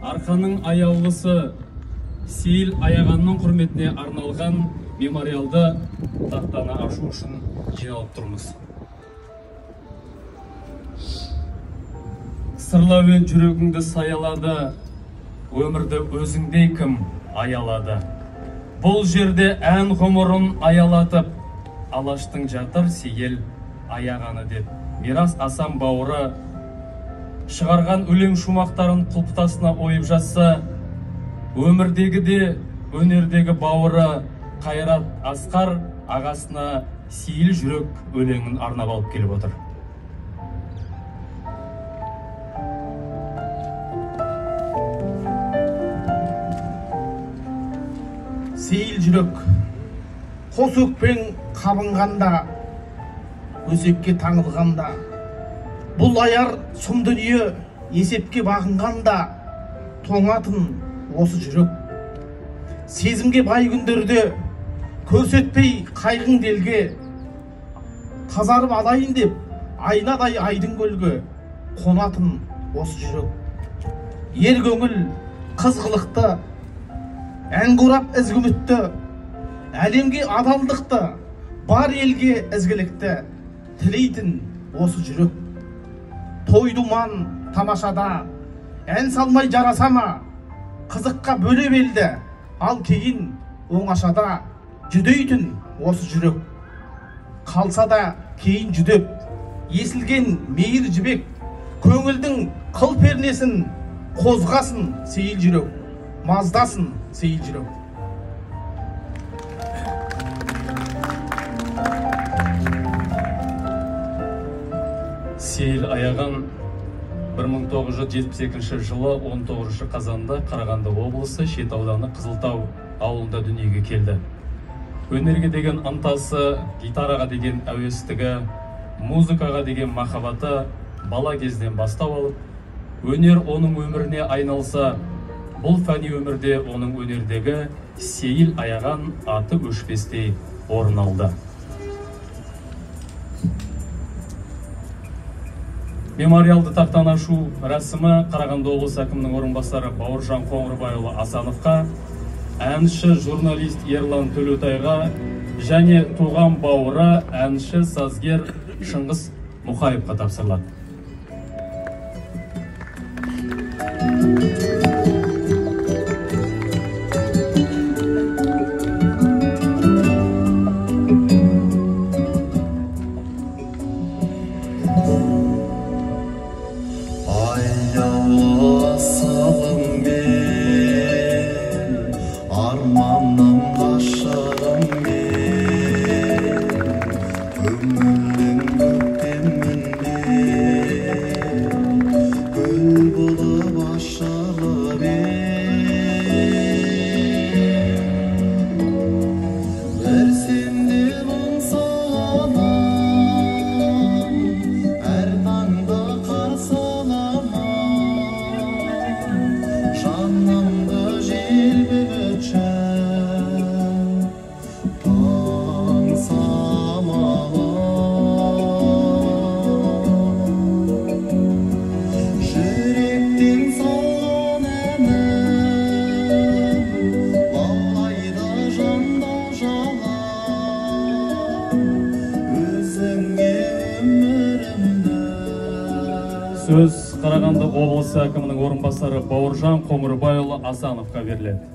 Арқаның аяулысы Сейіл Аяғанның құрметіне арналған мемориалды тақтаны ашу үшін жиналып тұрмыз. Сырлауын жүрегіңді саялады, өмірді өзіңдей кім аялады. Бұл жерде ән ғұмырын аялатып, алаштың жатыр Сейіл Аяғаны деп. Мирас Асан бауыры шығарған өлең шумақтарын құлпытасына ойып жатса, өмірдегі де өнердегі бауыры Қайрат Асқар ағасына Сейіл жүрек өлеңін арнап алып келіп отыр. Сейіл жүрек, қос өкпең қабынғанда, өсекке таңылғанда, бұл аяр сұм дүние есепке бағынғанда, тоңатын осы жүрек. Сезімге бай күндерде көрсетпей қайғың делге, тазарып алайын деп айнадай айдың көлге қонатын осы жүрек. Ер көңіл қыз қылықты, ән құрап ізгі үмітті, әлемге адалдықты, бар елге ізгілікті тілейтін осы жүрек. Той думан тамашада ән салмай жараса ма, қызыққа бөле белді, ал кейін оңашада жүдейтін осы жүрек. Қалса да кейін жүдеп, есілген мейір жібек, көңілдің қыл пернесін қозғасын Сейіл жүрек, маздасын Сейіл жүрек. Сейіл Аяған 1972 жылы 19 қазанда Қарағанды облысы Шет ауданы Қызылтау ауылында дүниеге келді. Өнерге деген ынтасы, гитараға деген әуестігі, музыкаға деген махаббаты бала кезден бастау алып, өнер оның өміріне айналса, бұл фәни өмірде оның өнердегі Сейіл Аяған аты өшпестей орын алды. Мемориалды тақтаны ашу рәсімі Қарағанды облысы әкімінің орынбасары Бауыржан Қоңырбайұлы Асановқа, әнші журналист Ерлан Төлеутайға және туған бауыры әнші сазгер Шыңғыс Мұқаевқа тапсырылады. Сөз Қарағанды облысы әкімінің орынбасары Бауыржан Қоңырбайұлы Асановқа беріледі.